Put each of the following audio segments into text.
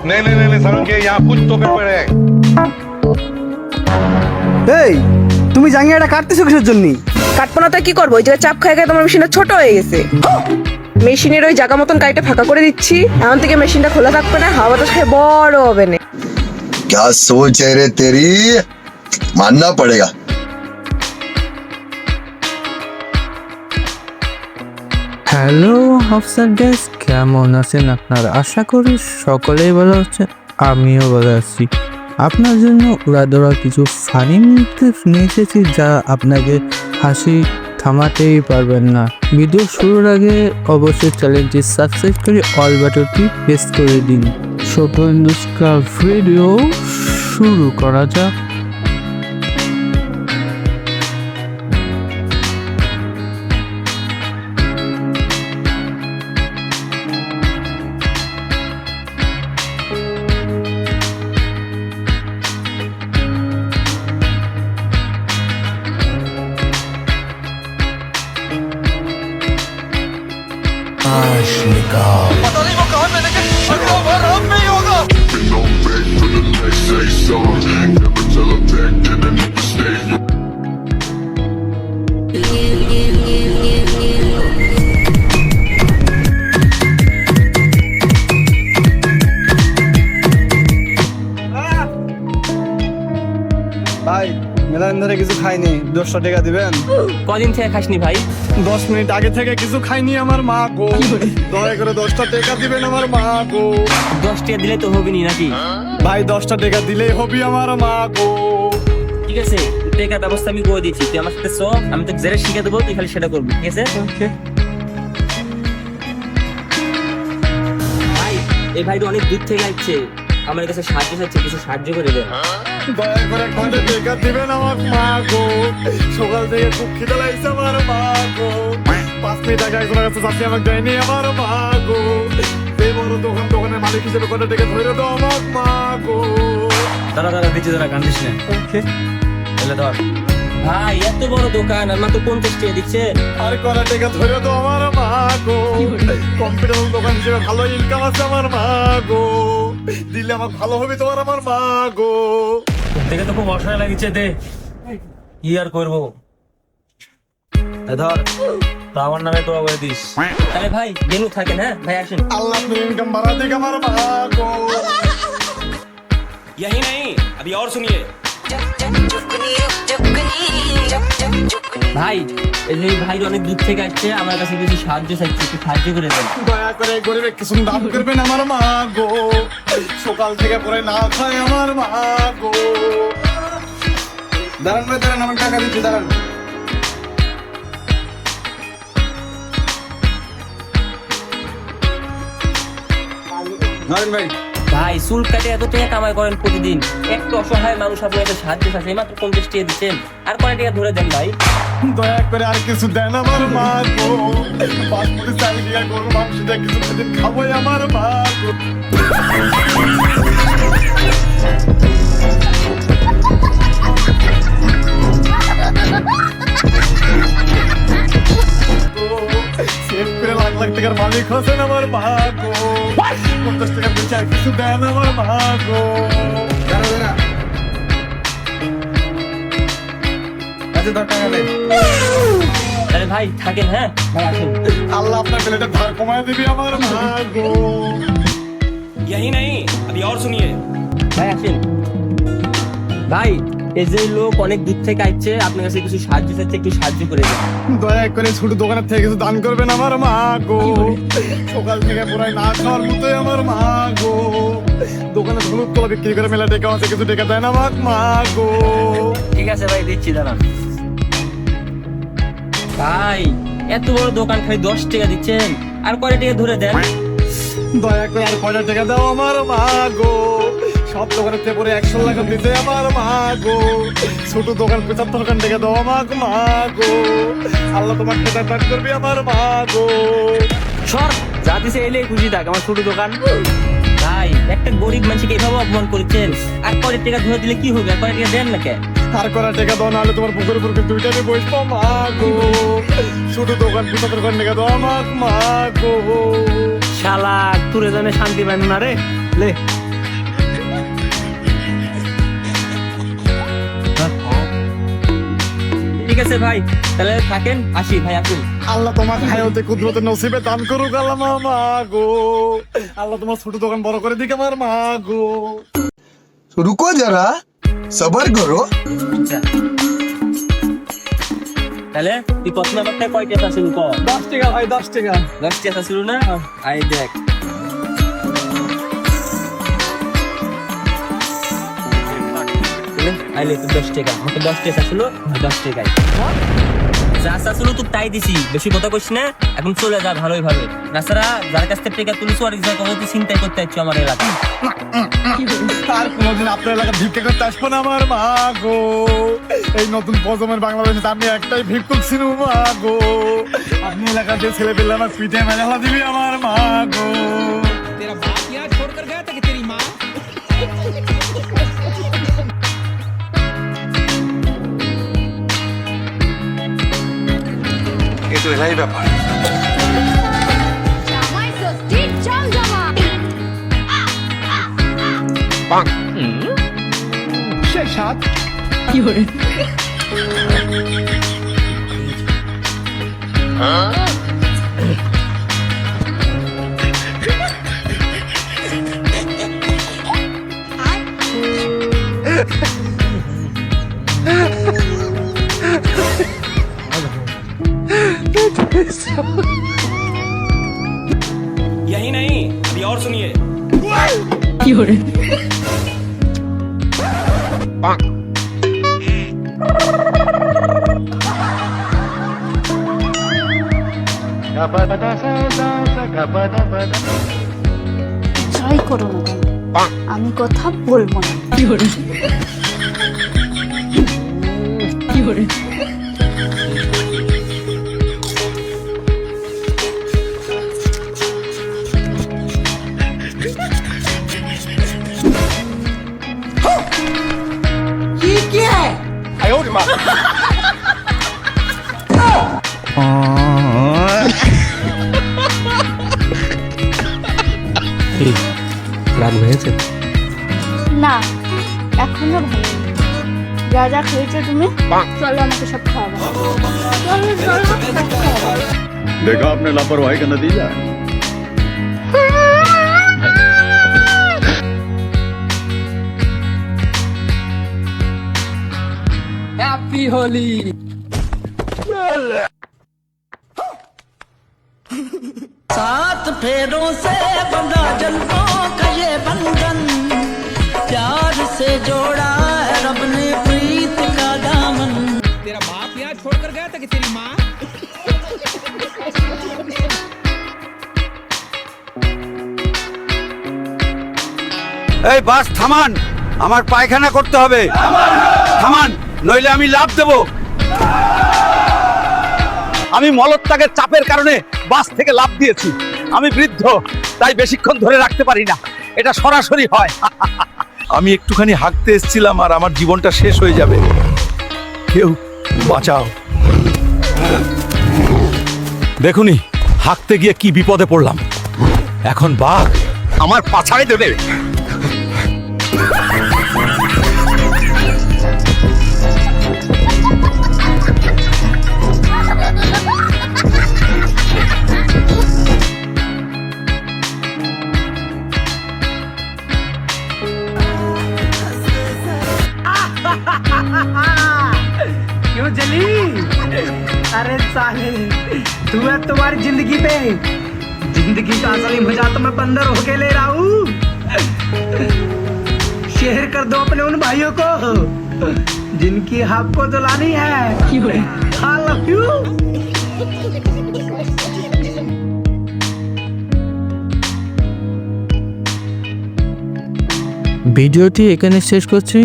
नहीं नहीं नहीं समझ के यहाँ कुछ तो गड़बड़ है। এই তুমি জাঙ্গিয়াটা কাটতেছো কিসের জন্য? কাটবো না তো কি করবো? ওই জায়গায় চাপ খাই খাই তোমার মেশিনটা ছোট হয়ে গেছে। মেশিনের ওই জায়গা মতন গাড়িটা ফাঁকা করে দিচ্ছি, এখন থেকে মেশিনটা খোলা থাকবে না, হাওয়া বাতাস খেয়ে বড় হবে না। क्या सोच है रे तेरी, मानना पड़ेगा। হ্যালো অফিসার ডেস্ক, কেমন আছেন আপনারা? আশা করি সকলেই ভালো আছেন, আমিও ভালো আছি। আপনার জন্য উড়াদোড়া কিছু ফানি মুহূর্ত নিয়ে এসেছি যা আপনাকে হাসি থামাতেই পারবেন না। ভিডিও শুরুর আগে অবশ্যই চ্যানেলটি সাবস্ক্রাইব করে অল বাটনটি প্রেস করে দিন। ছোট ইন্ডুস্কার ভিডিও শুরু করা যাক। ভাই মেলা দিন ধরে কিছু খাইনি, 10টা টাকা দিবেন? কদিন থেকে খাসনি ভাই? 10 মিনিট আগে থেকে কিছু খাইনি আমার মা গো, দয়া করে 10টা টাকা দিবেন আমার মা গো। 10 টাকা দিলে তো হবে নি নাকি? ভাই 10টা টাকা দিলেই হবে আমার মা গো। ঠিক আছে, টাকার ব্যবস্থা আমি করে দিচ্ছি, তুই আমার সাথে চল, আমি তোকে জেরে শিখে দেবো, তুই খালি সেটা করবি, ঠিক আছে? ভাই এই ভাইটা অনেক দূর থেকে আসছে, আমার কাছে সাহায্য চাচ্ছে, কিছু সাহায্য করে দেন। দয়া করে 1 টাকা দিবেন আমার মা গো, সকাল থেকে খুব খিদে লাগছে আমার মা গো। 5 মিনিট আগে একজনের কাছে যাচ্ছি, আমাকে দেয়নি আমার মা গো। এই বড় দোকানের মালিক হিসেবে 1 টাকা ধরে দাও আমার মা গো। দাঁড়া দাঁড়া দিচ্ছি, দাঁড়া কান্দিস না। এলে ধর ভাই, এত বড় দোকান আর মাত্র 50 টাকা দিচ্ছে। আর 1 টাকা ধরে দাও আমার মা গো। কম্পিউটার দোকান হিসেবে ভালো ইনকাম আছে আমার মা গো, দিলে আমার ভালো হবে তোমার আমার মা গো। দেখে তো খুব অসহায় লাগছে, দে কি আর করবো, ধর তো আমার নামে তো বলে দিস। তাহলে ভাই গেনু থাকেন, হ্যাঁ ভাই আসেন। আল্লাহ আপনার ইনকাম বাড়া দিক আমার মা গো। यही नहीं, अभी और सुनिए। ভাই এই যে ভাই অনেক দূর থেকে আসছে, আমার কাছে কিছু সাহায্য চাইছে, একটু সাহায্য করে দেন। দয়া করে গরিবের কিছু দান করবেন আমার মা গো, সকাল থেকে পরে না খায় আমার মা গো। দাঁড়ান ভাই দাঁড়ান, আমার টাকা দিচ্ছি, দাঁড়ান। ধরেন ভাই। ভাই চুল কাটে এত টাকা কামাই করেন প্রতিদিন, একটু অসহায় মানুষ আপনার কাছে সাহায্য চাইছে, মাত্র 50 টাকা দিচ্ছেন, আর কয় টাকা ধরে দেন ভাই। দয়া করে আর কিছু দেন আমার মা গো, 5 কোটি চাল দিয়া গরু মাংস দিয়ে কিছু প্রতিদিন খাবোই আমার মা গো। সেভ করে লাখ লাখ টাকার মালিক হচ্ছেন আমার মা গো, 50 টাকা বেচে আর কিছু দেন আমার মা গো। আচ্ছা 10 টাকা দেন। তাহলে ভাই থাকেন, হ্যাঁ ভাই আসুন। আল্লাহ আপনার বেলাটা ধার কমায় দিবি আমার মা গো। यही नहीं, अभी और सुनिए। ভাই আসেন। ভাই এই যে লোক অনেক দূর থেকে আসছে, আপনার কাছে কিছু সাহায্য চাইছে, একটু সাহায্য করে দেন। দয়া করে ছোট দোকানের থেকে কিছু দান করবেন আমার মা গো, সকাল থেকে পুরাই না খাওয়ার মতোই আমার মা গো। দোকানে হলুদ কলা বিক্রি করে মেলা টাকা আছে, কিছু টাকা দেন আমার মা গো। ঠিক আছে ভাই দিচ্ছি, দাঁড়ান। ভাই এত বড় দোকান খালি 10 টাকা দিচ্ছেন, আর কয় টাকা ধরে দেন। দয়া করে আর 1 টাকা দাও আমার মা গো, সব দোকানের থেকে পরে 100 টাকা দিতে আমার মা গো। ছোট দোকান 75 টাকা দাও আমার মা গো। আল্লাহ তোমার খেতা দান করবি আমার মা গো। সর যা দিছে এলে খুশি থাক, আমার ছোট দোকান। ভাই একটা গরিব মানুষকে এভাবে অপমান করেছেন, আর কয় টাকা ধরে দিলে কি হবে, আর কয় টাকা দেন না কে? আর করা টাকা দাও, নাহলে তোমার পুকুর উপর দুইটাতে বসবো মা গো। ছোট দোকান 75 টাকা দাও আমার মা গো। শালা তুরে জানে শান্তি পাইন না রে লে ঠিক আছে ভাই তাহলে থাকেন আসি ভাই আসুন আল্লাহ তোমার হায়াতে কুদরতে নসিবে দান করুক আল্লাহ মা গো আল্লাহ তোমার ছোট দোকান বড় করে দিক আমার মা গো रुको जरा सबर करो তাহলে তুই প্রথম ব্যাপারটা কয় টাকা শুরু কর 10 টাকা ভাই 10 টাকা 10 টাকা শুরু না আই দেখ আইলে তুই 10 টাকা আমাকে 10 টাকা ছিল 10 টাকাই যা ছিল তুই তাই দিছি বেশি কথা কইস না এখন চলে যা ভালোই ভাবে রাস্তারা যার কাছ থেকে টাকা তুলিস আর যা কথা তুই চিন্তাই করতে আইছো আমার এলাকায় আর কোনোদিন আপনার এলাকা ভিক্ষা করতে আসবো না আমার মা গো এই নতুন প্রজন্মের বাংলাদেশে আমি একটাই ভিক্ষুক ছিল মা গো আপনি এলাকাতে ছেলে পেলে আমার পিঠে মেলা দিবি আমার মা গো तेरा बाप यहाँ छोड़कर गया था कि तेरी माँ এই তো এলাই ব্যাপার। জামাই ষষ্ঠী চল জামা यही नहीं अभी और सुनिए ট্রাই করো না কেন? আমি কথা বলবো না রাগ হয়েছে না এখনো ভালো যা যা খেয়েছো তুমি চলো আমাকে সব খাওয়াবো চলো চলো সব খাওয়াবো। देखा आपने लापरवाही का नतीजा हैप्पी होली सात फेरों से बंधा जन्मों का ये बंधन प्यार से जोड़ा है रब ने प्रीत का दामन तेरा बाप यहाँ छोड़कर गया था कि तेरी माँ এই বাস থামান আমার পায়খানা করতে হবে থামান নইলে আমি লাভ দেব আমি মলত্যাগের চাপের কারণে বাস থেকে লাভ দিয়েছি আমি বৃদ্ধ তাই বেশিক্ষণ ধরে রাখতে পারি না এটা সরাসরি হয় আমি একটুখানি হাঁকতে এসেছিলাম আর আমার জীবনটা শেষ হয়ে যাবে কেউ বাঁচাও দেখুনি হাঁকতে গিয়ে কি বিপদে পড়লাম এখন বাঘ আমার পাছায় দেবে क्यों जली अरे साले तुम्हें तुम्हारी जिंदगी पे जिंदगी का असली मजा तो मैं बंदर होके ले रहा हूँ शेयर कर दो अपने उन भाइयों को जिनकी आपको जलानी है I love you ভিডিওটি এখানে শেষ করছি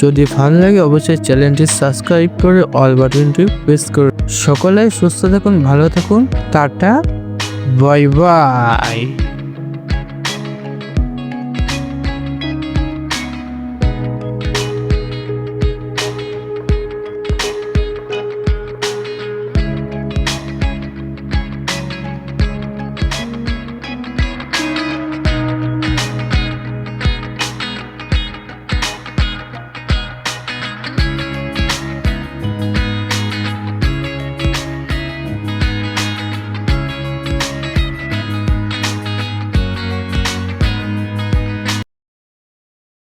যদি ভালো লাগে অবশ্যই চ্যানেলটি সাবস্ক্রাইব করে অল বাটনটি প্রেস করুন সকলে সুস্থ থাকুন ভালো থাকুন টাটা বাই বাই